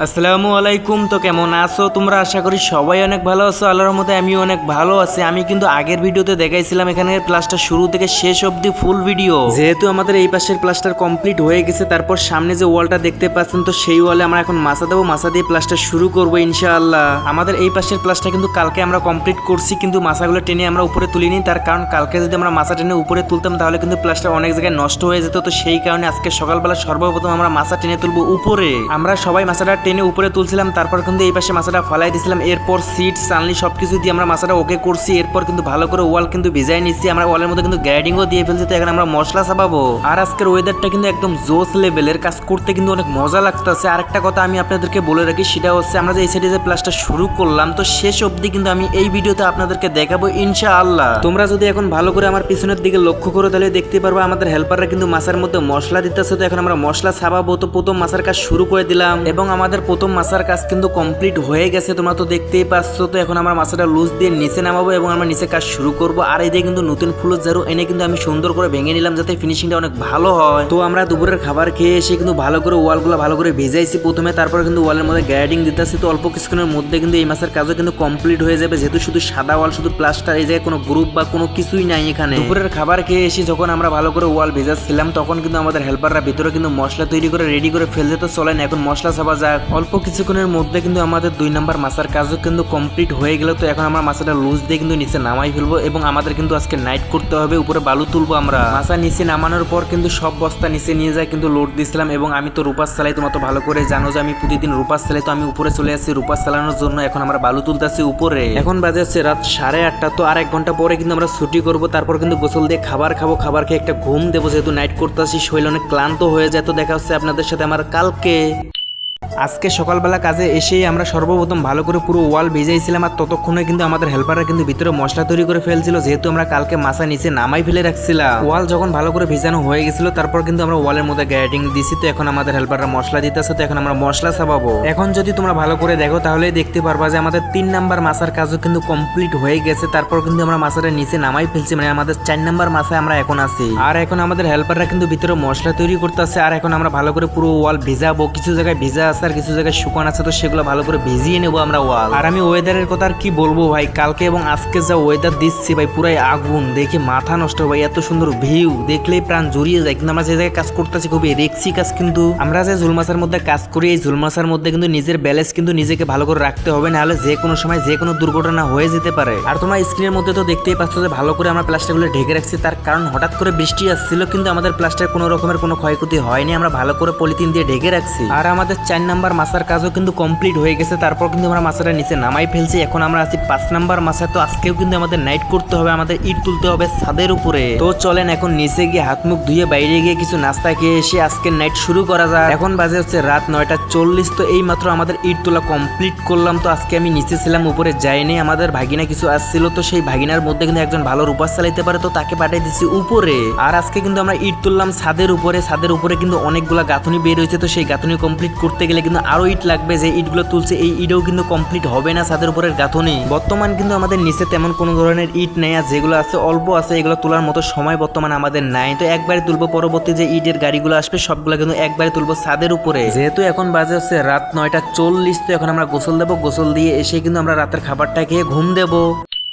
আসসালামু আলাইকুম। তো কেমন আছো তোমরা? আশা করি সবাই অনেক ভালো আছো। আল্লাহর রহমতে আমি অনেক ভালো আছি। আমি কিন্তু আগের ভিডিওতে দেখাইছিলাম এখানে প্লাস্টার শুরু থেকে শেষ অবধি ফুল ভিডিও। যেহেতু আমাদের এই পাশের প্লাস্টার কমপ্লিট হয়ে গেছে, তারপর সামনে যে ওয়ালটা দেখতে পাচ্ছেন, তো সেই ওয়ালে আমরা এখন মাছা দেবো, মাছা দিয়ে প্লাস্টার শুরু করবো ইনশাআল্লাহ। আমাদের এই পাশের প্লাস্টার কিন্তু কালকে আমরা কমপ্লিট করছি, কিন্তু মাছাগুলো টেনে আমরা উপরে তুলিনি। তার কারণ কালকে যদি আমরা মাছা টেনে উপরে তুলতাম তাহলে কিন্তু প্লাস্টার অনেক জায়গায় নষ্ট হয়ে যেত। তো সেই কারণে আজকে সকালবেলা সর্বপ্রথম আমরা মাছা টেনে তুলবো উপরে। আমরা সবাই মাছাটা টেনে উপরে তুলছিলাম, তারপর কিন্তু এই পাশে মাছাটা ফলাই দিয়েছিলাম। এরপর সিট চালনি সবকিছু দিয়ে আমরা মাছাটা ওকে করছি। এরপর কিন্তু ভালো করে ওয়াল কিন্তু ভিজাই নিচ্ছি। আমরা ওয়ালের মধ্যে কিন্তু গ্রাইডিংও দিয়ে ফেলছি। তো এখন আমরা মশলা চাপাবো। আর আজকের ওয়েদারটা কিন্তু একদম জোস লেভেলের, কাজ করতে কিন্তু অনেক মজা লাগতেছে। আরেকটা কথা আমি আপনাদেরকে বলে রাখি, সেটা হচ্ছে আমরা যে এই সাইডে যে প্লাসটা শুরু করলাম, তো শেষ অবধি কিন্তু আমি এই ভিডিওতে আপনাদেরকে দেখাবো ইনশাআল্লাহ। তোমরা যদি এখন ভালো করে আমার পিছনের দিকে লক্ষ্য করো তাহলে দেখতে পারবো আমাদের হেল্পাররা কিন্তু মাছের মধ্যে মশলা দিতেছে। তো এখন আমরা মশলা ছাপাবো। তো প্রথম মাছের কাজ শুরু করে দিলাম এবং আমাদের প্রথম মাছের কাজ কিন্তু কমপ্লিট হয়ে গেছে, তোমরা তো দেখতেই পাচ্ছ। তো এখন আমরা মাছটা লুজ দিয়ে নিচে নামাবো এবং আমরা নিচে কাজ শুরু করব। আর এই দিয়ে কিন্তু নতুন ফুলের ঝাড়ু এনে কিন্তু আমি সুন্দর করে ভেঙে নিলাম যাতে ফিনিশিংটা অনেক ভালো হয়। তো আমরা দুপুরের খাবার খেয়ে এসে কিন্তু ভালো করে ওয়ালগুলো ভালো করে ভেজাইছি প্রথমে, তারপর কিন্তু ওয়ালের মধ্যে গ্রাইডিং দিতেছি। তো অল্প কিছুক্ষণের মধ্যে কিন্তু এই মাছের কাজও কিন্তু কমপ্লিট হয়ে যাবে, যেহেতু শুধু সাদা ওয়াল, শুধু প্লাস্টার, এই জায়গায় কোনো গ্রুপ বা কোনো কিছুই নাই এখানে। দুপুরের খাবার খেয়ে এসে যখন আমরা ভালো করে ওয়াল ভেজাচ্ছিলাম তখন কিন্তু আমাদের হেল্পাররা ভিতরে কিন্তু মশলা তৈরি করে রেডি করে ফেলতে। তো চলেন এখন মশলা ছাপা যাক। অল্প কিছুক্ষণের মধ্যে কিন্তু আমাদের 2 নাম্বার মাছের কাজও কিন্তু কমপ্লিট হয়ে গেল। তো এখন আমরা মাছটা লুজ দিয়ে কিন্তু নিচে নামাই ফেলবো এবং আমাদের কিন্তু আজকে নাইট করতে হবে। উপরে বালু তুলবো আমরা। মাছা নিচে নামানোর পর কিন্তু সব বস্তা নিচে নিয়ে যায় কিন্তু লোড দিছিলাম এবং আমি তো রূপাস চালাই, তোমরা তো ভালো করে জানো যে আমি প্রতিদিন রূপাস চালাই। তো আমি উপরে চলে আসছি রূপাস চালানোর জন্য। এখন আমরা বালু তুলতেছি উপরে। এখন বাজে হচ্ছে রাত 8:30। তো আর 1 ঘন্টা পরে কিন্তু আমরা ছুটি করবো। তারপর কিন্তু গোসল দিয়ে খাবার খাবো, খাবার খেয়ে একটা ঘুম দেবো, যেহেতু নাইট করতেছি, শরীর অনেক ক্লান্ত হয়ে যায়। তো দেখা হচ্ছে আপনাদের সাথে আমার কালকে। আজকে সকালবেলা কাজে এসেই আমরা সর্বপ্রথম ভালো করে পুরো ওয়াল ভিজাইছিলাম। আর ততক্ষণে কিন্তু আমাদের হেল্পাররা কিন্তু ভিতরে মশলা তৈরি করে ফেলছিল, যেহেতু আমরা কালকে মাছা নিচে নামাই ফেলে রাখছিলাম। ওয়াল যখন ভালো করে ভিজানো হয়ে গেছিল তারপর কিন্তু আমরা ওয়ালের মধ্যে গ্রাইডিং দিছি। তো এখন আমাদের হেল্পাররা মশলা দিতেছে। তো এখন আমরা মশলা ছাপাবো। এখন যদি তোমরা ভালো করে দেখো তাহলে দেখতে পারবা যে আমাদের 3 নাম্বার মাছার কাজও কিন্তু কমপ্লিট হয়ে গেছে। তারপর কিন্তু আমরা মাছাটা নিচে নামাই ফেলছি, মানে আমাদের 4 নাম্বার মাছায় আমরা এখন আছি। আর এখন আমাদের হেল্পাররা কিন্তু ভিতরে মশলা তৈরি করতেছে। আর এখন আমরা ভালো করে পুরো ওয়াল ভিজাবো। কিছু জায়গায় ভিজা আছে আর কিছু জায়গায় শুকান আছে, তো সেগুলো ভালো করে ভিজিয়ে নেবো আমরা ওয়াল। আর আমি ওয়েদারের কথা আর কি বলবো ভাই, কালকে এবং আজকে যা ওয়েদার দিচ্ছি ভাই, পুরাই আগুন, দেখে মাথা নষ্ট ভাই। এত সুন্দর ভিউ দেখলেই প্রাণ জড়িয়ে যায়। কিন্তু আমরা যে জায়গায় কাজ করতেছি খুবই রিস্কি কাজ। কিন্তু আমরা যে ঝুলমাছার মধ্যে কাজ করি, এই ঝুলমাছার মধ্যে কিন্তু নিজের ব্যালেন্স কিন্তু নিজেকে ভালো করে রাখতে হবে, নাহলে যে কোনো সময় যে কোনো দুর্ঘটনা হয়ে যেতে পারে। আর তোমরা স্ক্রিনের মধ্যে তো দেখতেই পাচ্ছ যে ভালো করে আমরা প্লাস্টারগুলো ঢেকে রাখছি। তার কারণ হঠাৎ করে বৃষ্টি আসছিল, কিন্তু আমাদের প্লাস্টার কোনো রকমের কোনো ক্ষয়ক্ষতি হয়নি, আমরা ভালো করে পলিথিন দিয়ে ঢেকে রাখছি। আর আমাদের 4 নাম্বার মাছার কাজও কিন্তু কমপ্লিট হয়ে গেছে। তারপর কিন্তু আমরা মাছাটা নিচে নামাই ফেলছি। এখন আমরা আছি 5 নাম্বার মাছা। তো আজকেও কিন্তু আমাদের নাইট করতে হবে, আমাদের ইট তুলতে হবে ছাদের উপরে। তো চলেন এখন নিচে গিয়ে হাত মুখ ধুয়ে বাইরে গিয়ে কিছু নাস্তা খেয়ে এসে আজকের নাইট শুরু করা যায়। এখন বাজে হচ্ছে রাত 9:40। তো এই মাত্র আমাদের ইট তোলা কমপ্লিট করলাম। তো আজকে আমি নিচে ছিলাম, উপরে যাইনি। আমাদের ভাগিনা কিছু আসছিল, তো সেই ভাগিনার মধ্যে কিন্তু একজন ভালো রূপাস চালাইতে পারে, তো তাকে পাঠিয়ে দিচ্ছি উপরে। আর আজকে কিন্তু আমরা ইট তুললাম ছাদের উপরে। ছাদের উপরে কিন্তু অনেকগুলা গাঁথনি বের হয়েছে, তো সেই গাঁথনি কমপ্লিট করতে গেলে কিন্তু আরো ইট লাগবে। যে ইটগুলো তুলছে এই ইটও কিন্তু কমপ্লিট হবে না ছাদের উপরের গাঁথনি। বর্তমান কিন্তু আমাদের নিচে তেমন কোনো ধরনের ইট নেই, আর যেগুলো আছে অল্প আছে, এগুলো তোলার মতো সময় বর্তমানে আমাদের নাই। তো একবারে তুলবো, পরবর্তী যে ইটের গাড়িগুলো আসবে সবগুলো কিন্তু একবারে তুলবো ছাদের উপরে। যেহেতু এখন বাজে হচ্ছে রাত 9:40। তো এখন আমরা গোসল দেবো, গোসল দিয়ে এসে কিন্তু আমরা রাতের খাবারটা খেয়ে ঘুম দেবো।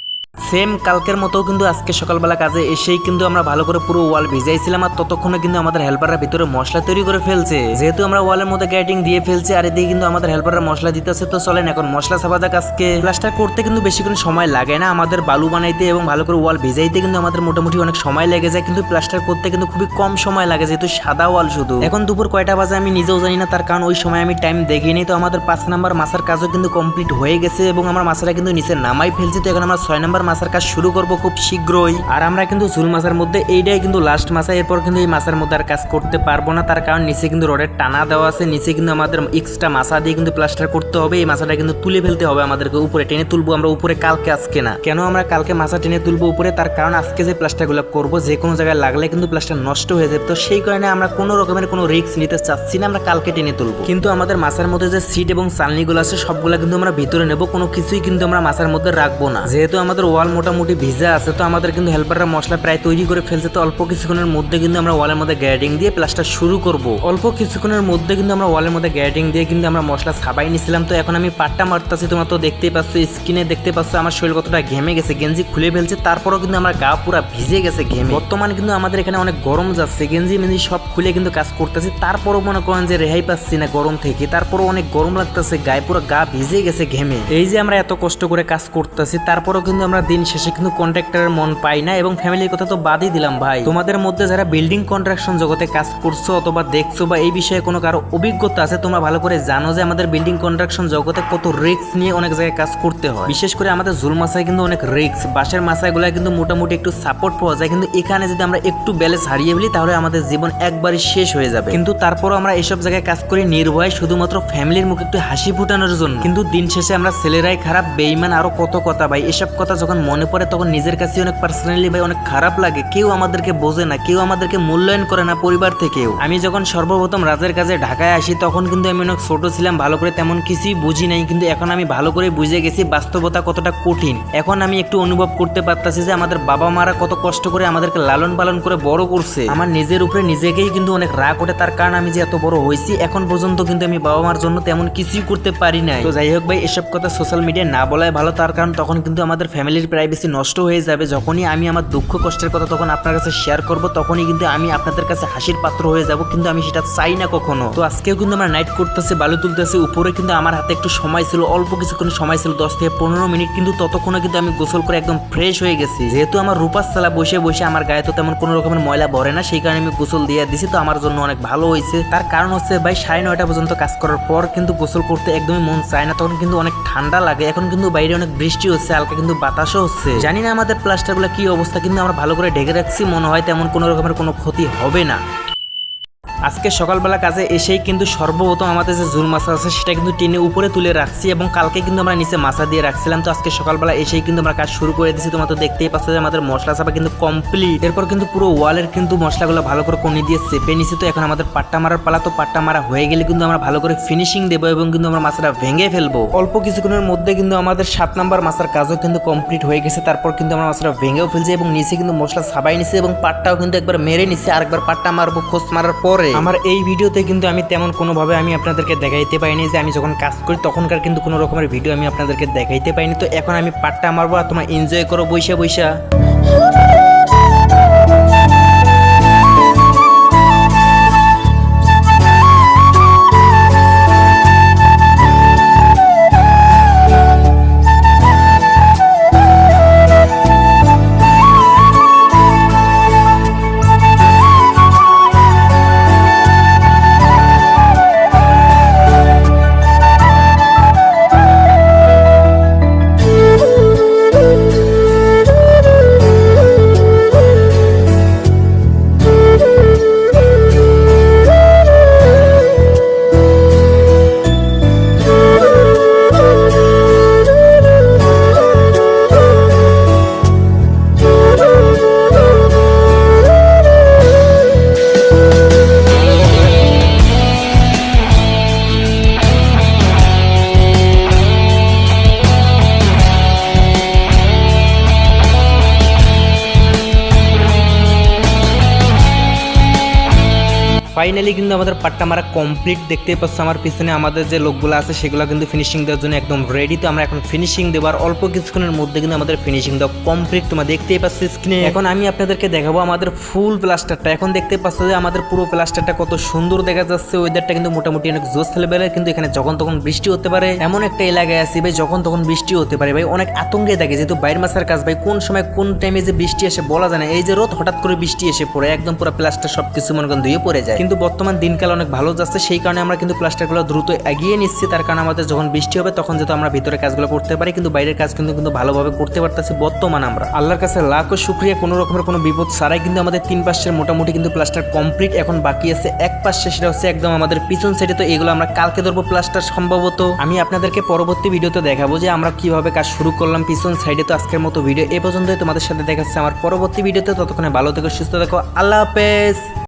সেম কালকের মতো কিন্তু আজকে সকালবেলা কাজে এসেই কিন্তু আমরা ভালো করে পুরো ওয়াল ভিজাইছিলাম। আর ততক্ষণে কিন্তু আমাদের হেল্পাররা ভিতরে মশলা তৈরি করে ফেলছে, যেহেতু আমরা ওয়ালের মধ্যে গ্রাইডিং দিয়ে ফেলছি। আর এদিকে কিন্তু আমাদের হেল্পাররা মশলা দিতেছে। তো চলেন এখন মশলা ছাপা যাক। আজকে প্লাস্টার করতে কিন্তু বেশিক্ষণ সময় লাগে না, আমাদের বালু বানাইতে এবং ভালো করে ওয়াল ভিজাইতে কিন্তু আমাদের মোটামুটি অনেক সময় লেগে যায়, কিন্তু প্লাস্টার করতে কিন্তু খুবই কম সময় লাগে, যেহেতু সাদা ওয়াল শুধু। এখন দুপুর কয়টা বাজে আমি নিজেও জানি না, তার কারণ ওই সময় আমি টাইম দেখিনি। তো আমাদের 5 নাম্বার মাছার কাজও কিন্তু কমপ্লিট হয়ে গেছে এবং আমরা মাছাটা কিন্তু নিচে নামাই ফেলছি। তো এখন আমরা 6 নাম্বার মাছার কাজ শুরু করবো খুব শীঘ্রই। আর আমরা কিন্তু ঝুল মাছের মধ্যে এইটাই কিন্তু লাস্ট মাছা। এরপর কিন্তু এই মাছের মধ্যে আর কাজ করতে পারবো না, তার কারণ নিচে কিন্তু রডের টানা দেওয়া আছে। নিচে কিন্তু আমাদের এক্সট্রা মাছা দিয়ে কিন্তু প্লাস্টার করতে হবে। এই মাছাটা কিন্তু তুলে ফেলতে হবে আমাদেরকে, উপরে টেনে তুলবো আমরা উপরে কালকে, আজকে না। কেন আমরা কালকে মাছা টেনে তুলবো উপরে, তার কারণ আজকে যে প্লাস্টারগুলো করবো যে কোনো জায়গায় লাগলে কিন্তু প্লাস্টার নষ্ট হয়ে যাবে। তো সেই কারণে আমরা কোনো রকমের কোনো রিস্ক নিতে চাচ্ছি না, আমরা কালকে টেনে তুলবো। কিন্তু আমাদের মাছার মধ্যে যে সিট এবং চালনিগুলো আছে সবগুলো কিন্তু আমরা ভিতরে নেবো, কোনো কিছুই কিন্তু আমরা মাছার মধ্যে রাখবো না, যেহেতু আমাদের ওয়াল মোটামুটি ভিজা আছে, তো আমাদের কিন্তু হেল্পাররা মশলা প্রায় তৈরি করে ফেলছে। তো অল্প কিছুক্ষণের মধ্যে কিন্তু আমরা ওয়ালের মধ্যে গ্যাডিং দিয়ে প্লাস্টার শুরু করব। অল্প কিছুক্ষণের মধ্যে কিন্তু আমরা ওয়ালের মধ্যে গ্যাডিং দিয়ে কিন্তু আমরা মশলা ছাপাই নিছিলাম। তো এখন আমি পাট্টা মারতেছি, তোমরা তো দেখতেই পাচ্ছ, স্ক্রিনে দেখতে পাচ্ছ আমার শরীর কতটা ঘেমে গেছে, গেঞ্জি খুলে ফেলছে, তারপরও কিন্তু আমার গা পুরা ভিজে গেছে ঘেমে। বর্তমানে কিন্তু আমাদের এখানে অনেক গরম যাচ্ছে, গেঞ্জি মেঞ্জি সব খুলে কিন্তু কাজ করতেছি, তারপরও মনে করেন যে রেহাই পাচ্ছি না গরম থেকে, তারপরও অনেক গরম লাগতেছে, গায়ে পুরো গা ভিজে গেছে ঘেমে। এই যে আমরা এত কষ্ট করে কাজ করতেছি, তারপরও কিন্তু আমরা দিন শেষে কিন্তু কন্ট্রাক্টরের মন পাই না, এবং ফ্যামিলির কথা তো বাদই দিলাম ভাই। তোমাদের মধ্যে যারা বিল্ডিং কন্ট্রাকশন জগতে কাজ করছো অথবা দেখছো বা এই বিষয়ে কোনো কারো অভিজ্ঞতা আছে, তোমরা ভালো করে জানো যে আমাদের বিল্ডিং কন্ট্রাকশন জগতে কত রিস্ক নিয়ে অনেক জায়গায় কাজ করতে হয়। বিশেষ করে আমাদের ঝুল মাছায় কিন্তু অনেক রিস্ক, বাঁশের মাছাগুলো কিন্তু মোটামুটি একটু সাপোর্ট পাওয়া যায়, কিন্তু এখানে যদি আমরা একটু ব্যালেন্স হারিয়ে ফেলি তাহলে আমাদের জীবন একবারই শেষ হয়ে যাবে। কিন্তু তারপরও আমরা এসব জায়গায় কাজ করি নির্ভয় শুধুমাত্র ফ্যামিলির মুখে একটু হাসি ফুটানোর জন্য। কিন্তু দিন শেষে আমরা ছেলেরাই খারাপ, বেঈমান, আরো কত কথা ভাই। এসব কথা যখন মনে পড়ে তখন নিজের কাছে অনেক পার্সোনালি ভাই অনেক খারাপ লাগে। কেউ আমাদেরকে বোঝে না, কেউ আমাদেরকে মূল্যায়ন করে না পরিবার থেকেও। আমি যখন সর্বপ্রথম রাজের কাজে ঢাকায় আসি তখন কিন্তু আমি অনেক ছোট ছিলাম, ভালো করে তেমন কিছুই বুঝি নাই, কিন্তু এখন আমি ভালো করে বুঝে গেছি বাস্তবতা কতটা কঠিন। এখন আমি একটু অনুভব করতে পারতাছি যে আমাদের বাবা মারা কত কষ্ট করে আমাদেরকে লালন পালন করে বড় করছে। আমার নিজের উপরে নিজেকেই কিন্তু অনেক রাগ ওঠে, তার কারণ আমি যে এত বড় হয়েছি এখন পর্যন্ত কিন্তু আমি বাবা মার জন্য তেমন কিছুই করতে পারি নাই। তো যাই হোক ভাই, এসব কথা সোশ্যাল মিডিয়ায় না বলাই ভালো, তার কারণ তখন কিন্তু আমাদের ফ্যামিলির প্রাইভেসি নষ্ট হয়ে যাবে। যখনই আমি আমার দুঃখ কষ্টের কথা তখন আপনার কাছে শেয়ার করব, তখনই কিন্তু আমি আপনাদের কাছে হাসির পাত্র হয়ে যাব, কিন্তু আমি সেটা চাই না কখনো। তো আজকেও কিন্তু আমরা নাইট করতেছি, বালু তুলতেছি উপরে, কিন্তু আমার হাতে একটু সময় ছিল, অল্প কিছুক্ষণ সময় ছিল, 10 থেকে 15 মিনিট, কিন্তু ততক্ষণে কিন্তু আমি গোসল করে একদম ফ্রেশ হয়ে গেছি। যেহেতু আমার রূপাস চালা বসে বসে আমার গায়ে তো তেমন কোনো রকমের ময়লা ভরে না, সেই কারণে আমি গোসল দিয়ে দিছি। তো আমার জন্য অনেক ভালো হয়েছে। তার কারণ হচ্ছে ভাই 9:30 পর্যন্ত কাজ করার পর কিন্তু গোসল করতে একদমই মন চায় না, তখন কিন্তু অনেক ঠান্ডা লাগে। এখন কিন্তু বাইরে অনেক বৃষ্টি হচ্ছে, হালকা কিন্তু বাতাসও হচ্ছে। জানি না আমাদের প্লাস্টারগুলো কি অবস্থা, কিন্তু আমরা ভালো করে ঢেকে রাখছি, মনে হয় তেমন কোনো রকমের কোনো ক্ষতি হবে না। আজকে সকালবেলা কাজে এসেই কিন্তু সর্বপ্রথম আমাদের যে ঝুল মাছা আছে সেটা কিন্তু টিনে উপরে তুলে রাখছি, এবং কালকে কিন্তু আমরা নিচে মাছা দিয়ে রাখছিলাম। তো আজকে সকালবেলা এসেই কিন্তু আমরা কাজ শুরু করে দিয়েছি। তোমরা তো দেখতেই পাচ্ছ যে আমাদের মশলা চাপা কিন্তু কমপ্লিট। এরপর কিন্তু পুরো ওয়ালের কিন্তু মশলাগুলো ভালো করে কোণে দিয়ে চেপে নিছি। তো এখন আমাদের পাট্টা মারার পালা, তো পাট্টা মারা হয়ে গেলে কিন্তু আমরা ভালো করে ফিনিশিং দেবো এবং কিন্তু আমরা মাছটা ভেঙে ফেলবো। অল্প কিছুক্ষণের মধ্যে কিন্তু আমাদের 7 নাম্বার মাছার কাজও কিন্তু কমপ্লিট হয়ে গেছে। তারপর কিন্তু আমরা মাছটা ভেঙেও ফেলছি এবং নিচে কিন্তু মশলা ছাপাই নিছি এবং পাট্টাও কিন্তু একবার মেরে নিছি, আরেকবার পাট্টা মারবো খোঁজ মারার পরে। আমার এই ভিডিওতে কিন্তু আমি তেমন কোনোভাবে আমি আপনাদেরকে দেখাইতে পাইনি যে আমি যখন কাজ করি তখনকার কিন্তু কোনো রকমের ভিডিও আমি আপনাদেরকে দেখাইতে পাইনি। তো এখন আমি পাট্টা মারবো আর তোমরা এনজয় করো বইসা বইসা। ফাইনালি কিন্তু আমাদের পাট্টা মারা কমপ্লিট। দেখতেই পাচ্ছ আমার পিছনে আমাদের যে লোকগুলো আছে সেগুলো কিন্তু ফিনিশিং দেওয়ার জন্য একদম রেডি। তো আমরা এখন ফিনিশিং দেবার অল্প কিছুক্ষণের মধ্যে কিন্তু আমাদের ফিনিশিং দেওয়া কমপ্লিট, তোমরা দেখতেই পাচ্ছ স্ক্রিনে। এখন আমি আপনাদেরকে দেখাবো আমাদের ফুল প্লাস্টারটা। এখন দেখতে পাচ্ছ যে আমাদের পুরো প্লাস্টারটা কত সুন্দর দেখা যাচ্ছে। ওয়েদারটা কিন্তু মোটামুটি অনেক জোস লেভেলের, কিন্তু এখানে যখন তখন বৃষ্টি হতে পারে এমন একটা এলাকায় আছি ভাই, যখন তখন বৃষ্টি হতে পারে ভাই। অনেক আতঙ্কে থাকে যেহেতু বাইরের মাসের কাজ ভাই, কোন সময় কোন টাইমে যে বৃষ্টি আসে বলা যায় না। এই যে রোদ হঠাৎ করে বৃষ্টি এসে পড়ে, একদম পুরো প্লাস্টার সবকিছু মনে করেন ধুয়ে পড়ে যায়। কিন্তু বর্তমান দিনকাল অনেক ভালো যাচ্ছে, সেই কারণে আমরা কিন্তু প্লাস্টারগুলো দ্রুত এগিয়ে নিচ্ছি। তার কারণে আমাদের যখন বৃষ্টি হবে তখন যেহেতু আমরা ভিতরে কাজগুলো করতে পারি, কিন্তু বাইরের কাজ কিন্তু ভালোভাবে করতে পারতেছি বর্তমান আমরা। আল্লাহর কাছে লাখো শুকরিয়া, কোনো রকমের কোনো বিপদ ছাড়াই কিন্তু আমাদের 3 পাশের মোটামুটি কিন্তু প্লাস্টার কমপ্লিট। এখন বাকি আছে এক পাশে, সেটা হচ্ছে একদম আমাদের পিছন সাইডে। তো এগুলো আমরা কালকে ধরবো প্লাস্টার সম্ভবত। আমি আপনাদেরকে পরবর্তী ভিডিওতে দেখাবো যে আমরা কিভাবে কাজ শুরু করলাম পিছন সাইডে। তো আজকের মতো ভিডিও এ পর্যন্তই, তোমাদের সাথে দেখাচ্ছে আমার পরবর্তী ভিডিওতে। ততক্ষণে ভালো থেকো, সুস্থ থেকো, আল্লাহ হাফেজ।